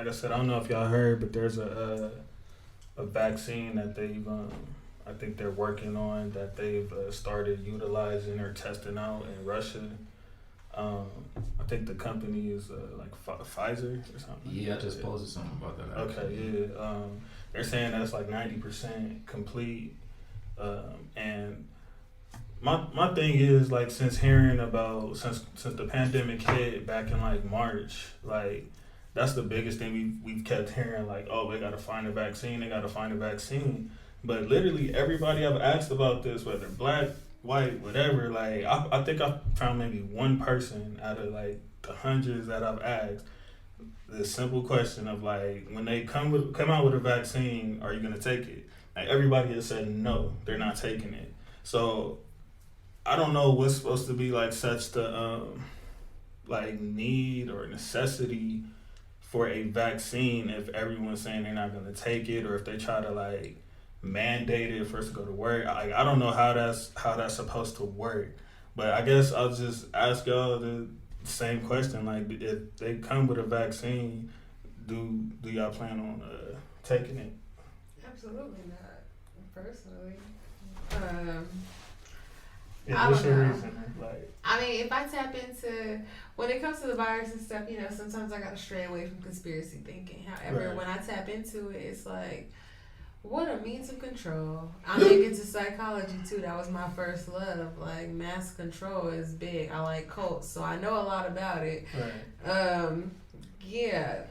like I said, I don't know if y'all heard, but there's a vaccine that they've I think they're working on that they've started utilizing or testing out in Russia. I think the company is like Pfizer or something. Yeah, I just posted something about that. Okay, yeah. They're saying that's like 90% complete. And my thing is like since the pandemic hit back in like March, like that's the biggest thing we've kept hearing, like, oh, they gotta find a vaccine. But literally everybody I've asked about this, whether black, white, whatever, like I think I found maybe one person out of like the hundreds that I've asked the simple question of like, when they come out with a vaccine, are you gonna take it? Like everybody has said no, they're not taking it. So I don't know what's supposed to be like such the like need or necessity for a vaccine if everyone's saying they're not gonna take it, or if they try to like mandate it for us to go to work. I don't know how that's supposed to work. But I guess I'll just ask y'all the same question. Like, if they come with a vaccine, do y'all plan on taking it? Absolutely not. Personally. Yeah, what's your reason? Like, I mean, if I tap into, when it comes to the virus and stuff, you know, sometimes I gotta stray away from conspiracy thinking. However, right. when I tap into it, it's like, what a means of control. I'm big into psychology too. That was my first love. Like, mass control is big. I like cults, so I know a lot about it. right. Yeah,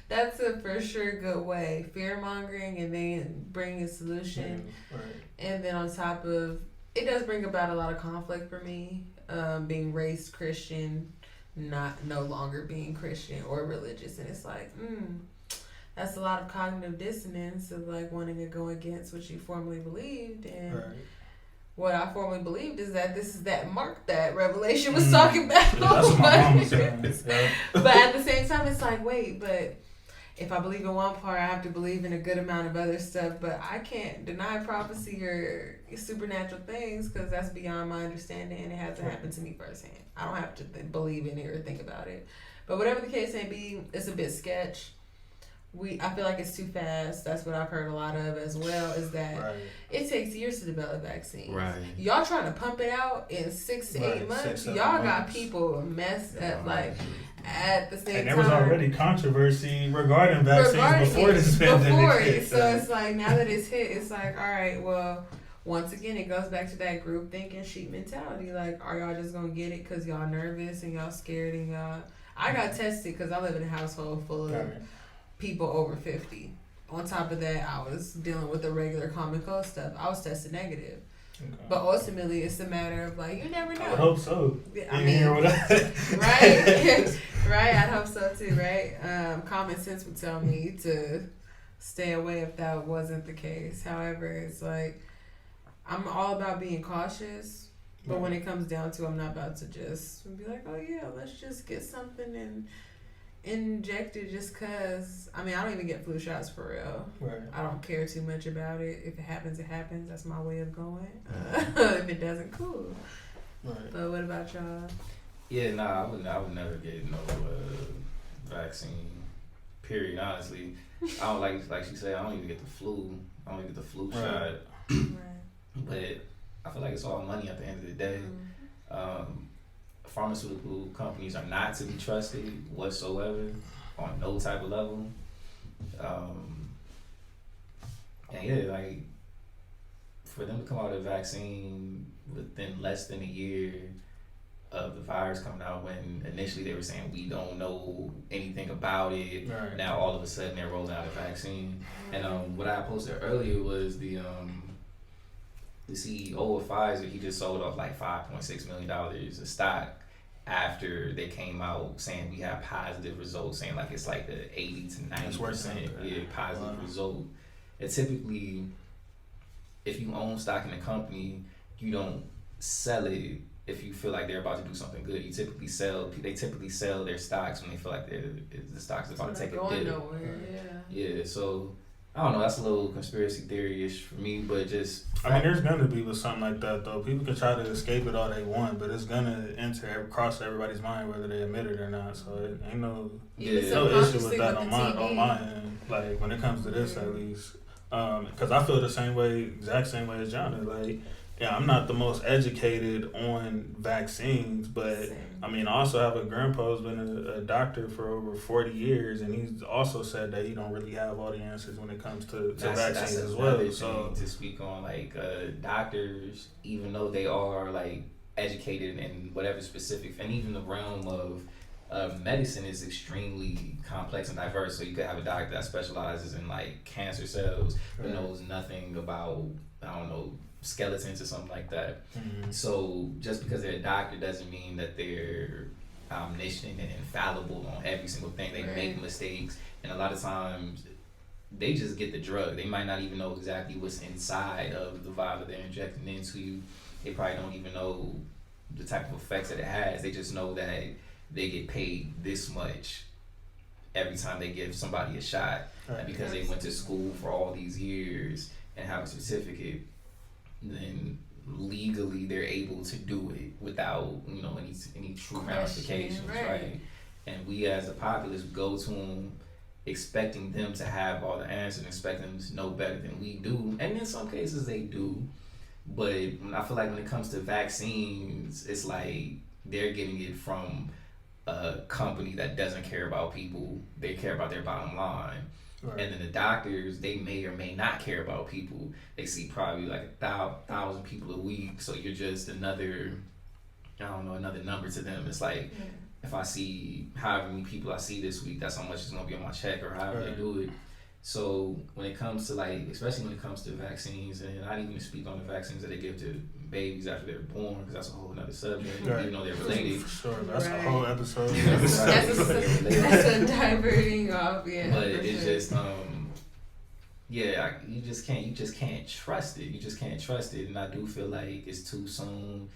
that's a for sure good way. Fear mongering and then bring a solution. Yeah, right. And then on top of, it does bring about a lot of conflict for me. Being raised Christian, no longer being Christian or religious. And it's like, that's a lot of cognitive dissonance of like wanting to go against what you formerly believed. And Right. what I formerly believed is that this is that mark that Revelation was talking about. Yeah, that's what my mom was saying. Yeah. But at the same time, it's like, wait, but if I believe in one part, I have to believe in a good amount of other stuff. But I can't deny prophecy or supernatural things because that's beyond my understanding and it hasn't happened to me firsthand. I don't have to believe in it or think about it. But whatever the case may be, it's a bit sketch. I feel like it's too fast. That's what I've heard a lot of as well, is that Right. it takes years to develop vaccines. Right. Y'all trying to pump it out in 6 to 8 months. 6, 7 Y'all got months. people messed up like at the same time. And there was already controversy regarding vaccines before this pandemic hit. So it's like, now that it's hit, it's like, all right, well, once again, it goes back to that group thinking sheep mentality. Like, are y'all just going to get it because y'all nervous and y'all scared and y'all... I got tested because I live in a household full of people over 50. On top of that, I was dealing with the regular common cold stuff. I was tested negative. Okay. But ultimately, it's a matter of like, you never know. I would hope so. I mean, right? Right, I'd hope so too, right? Common sense would tell me to stay away if that wasn't the case. However, it's like, I'm all about being cautious, but when it comes down to, I'm not about to just be like, oh yeah, let's just get something and inject it just cause. I mean, I don't even get flu shots for real. Right. I don't care too much about it. If it happens, it happens. That's my way of going. If it doesn't, cool. Right. But what about y'all? Yeah, nah, I would never get no vaccine. Period. Honestly, I don't like she said. I don't even get the flu. I don't even get the flu shot. Right. But I feel like it's all money at the end of the day. Pharmaceutical companies are not to be trusted whatsoever on no type of level. And yeah, like for them to come out with a vaccine within less than a year of the virus coming out, when initially they were saying we don't know anything about it. Right. Now all of a sudden they're rolling out a vaccine. And what I posted earlier was the CEO of Pfizer. He just sold off like $5.6 million of stock after they came out saying we have positive results, saying like it's like the 80 to 90% positive result. And typically, if you own stock in a company, you don't sell it if you feel like they're about to do something good. They typically sell their stocks when they feel like the stock's about to take a dip. Nowhere, Yeah, so I don't know. That's a little conspiracy theory-ish for me, but just. I mean, there's gonna be with something like that though. People can try to escape it all they want, but it's gonna cross everybody's mind whether they admit it or not. So it ain't no issue with that on my end. Like when it comes to this, at least, because I feel the exact same way as John. Like, yeah, I'm not the most educated on vaccines, but I mean, I also have a grandpa who's been a doctor for over 40 years, and he's also said that he don't really have all the answers when it comes to vaccines as well. So to speak on like doctors, even though they are like educated in whatever specific, and even the realm of medicine is extremely complex and diverse. So you could have a doctor that specializes in like cancer cells, but knows nothing about, I don't know, skeletons or something like that. Mm-hmm. So just because they're a doctor doesn't mean that they're omniscient and infallible on every single thing. They make mistakes, and a lot of times they just get the drug. They might not even know exactly what's inside of the vial that they're injecting into you. They probably don't even know the type of effects that it has. They just know that they get paid this much every time they give somebody a shot. And because they went to school for all these years and have a certificate, then legally they're able to do it without, you know, any true ramifications, right? And we as the populace go to them expecting them to have all the answers, expecting them to know better than we do, and in some cases they do. But I feel like when it comes to vaccines, it's like they're getting it from a company that doesn't care about people. They care about their bottom line. Right. And then the doctors, they may or may not care about people. They see probably like 1,000 people a week. So you're just another number to them. It's like, if I see however many people I see this week, that's how much is going to be on my check or however they do it. So when it comes to like, especially when it comes to vaccines, and I didn't even speak on the vaccines that they give to babies after they're born, because that's a whole other subject, even though they're related. For sure, that's a whole episode. That's a diverting off, But it's just, you just can't trust it. You just can't trust it, and I do feel like it's too soon.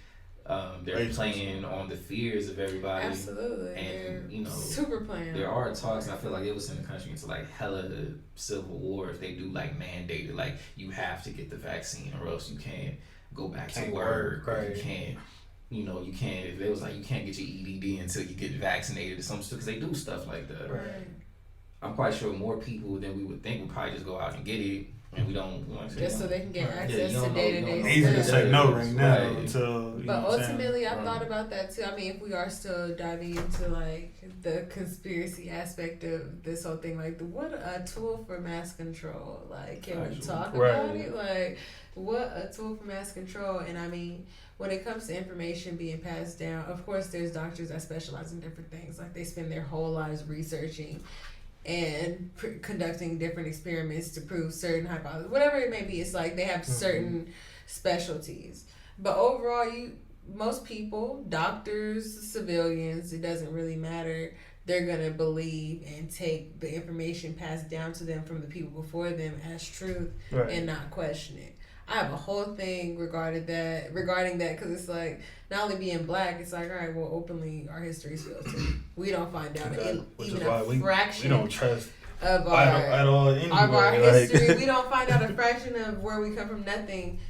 They're playing on the fears of everybody. Absolutely. And, you know, super playing. There are talks, and I feel like it will send the country into like hella civil war if they do like mandate it, like you have to get the vaccine or else you can't go back to work, or you can't, you can't, if it was like you can't get your EDD until you get vaccinated or something, because they do stuff like that. Right. I'm quite sure more people than we would think would probably just go out and get it. And we don't just so they can get access to day-to-day stuff. Easy to say no right now until. But ultimately, I thought about that too. I mean, if we are still diving into like the conspiracy aspect of this whole thing, like what a tool for mass control. Like, can we talk about it? Like, what a tool for mass control. And I mean, when it comes to information being passed down, of course, there's doctors that specialize in different things. Like they spend their whole lives researching and conducting different experiments to prove certain hypotheses, whatever it may be. It's like they have certain specialties. But overall, most people, doctors, civilians, it doesn't really matter. They're going to believe and take the information passed down to them from the people before them as truth and not question it. I have a whole thing regarding that, because it's like, not only being black, it's like, all right, well, openly, our history is filtered. We don't find out even a fraction we don't trust of our history. We don't find out a fraction of where we come from, nothing.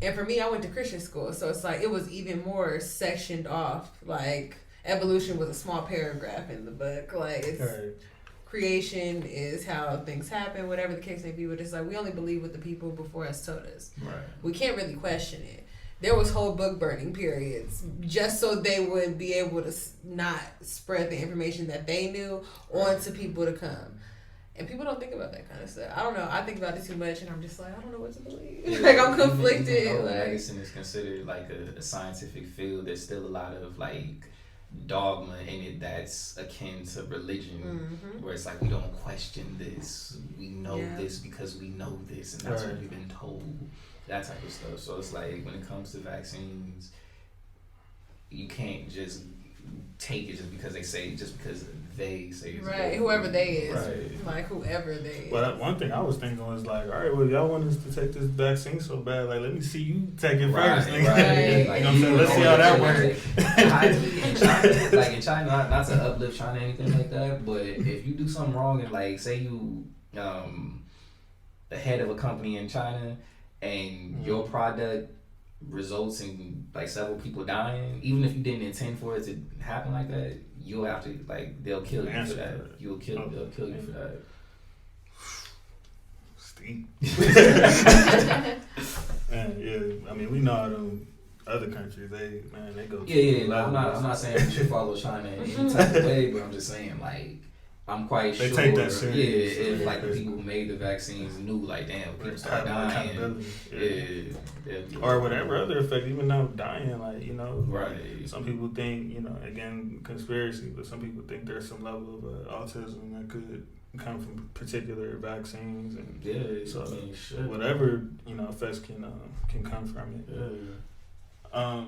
And for me, I went to Christian school, so it's like, it was even more sectioned off. Like, evolution was a small paragraph in the book. Like, it's... Creation is how things happen, whatever the case may be, but it's like we only believe what the people before us told us. Right. We can't really question it. There was whole book burning periods just so they would be able to not spread the information that they knew on to people to come. And people don't think about that kind of stuff. I don't know. I think about it too much, and I'm just like, I don't know what to believe. Yeah, like, I'm conflicted. Even though medicine is considered like a scientific field, there's still a lot of like dogma in it that's akin to religion, where it's like we don't question this, we know this because we know this, and that's what we've been told, that type of stuff. So it's like when it comes to vaccines, you can't just take it just because they say it's good. Right, whoever they is. Like whoever they is. But one thing I was thinking was like, all right, well, y'all want us to take this vaccine so bad, like, let me see you take it first. Right. Like, you know what I'm saying? Let's see how that works. Like in China, not to uplift China or anything like that, but if you do something wrong and like say you the head of a company in China, and your product results in like several people dying, even if you didn't intend for it to happen like that, you'll have to like they'll kill you for that. They'll kill you for that. Steep. Man, yeah. I mean, we know how them other countries they go. I'm not saying we should follow China in any type of way, but I'm just saying like. I'm quite sure. They take that serious. If like the people who made the vaccines knew, like, damn, people start dying, or whatever other effect. Even though dying, like right. Some people think, again, conspiracy, but some people think there's some level of autism that could come from particular vaccines, and whatever effects can come from it. Yeah.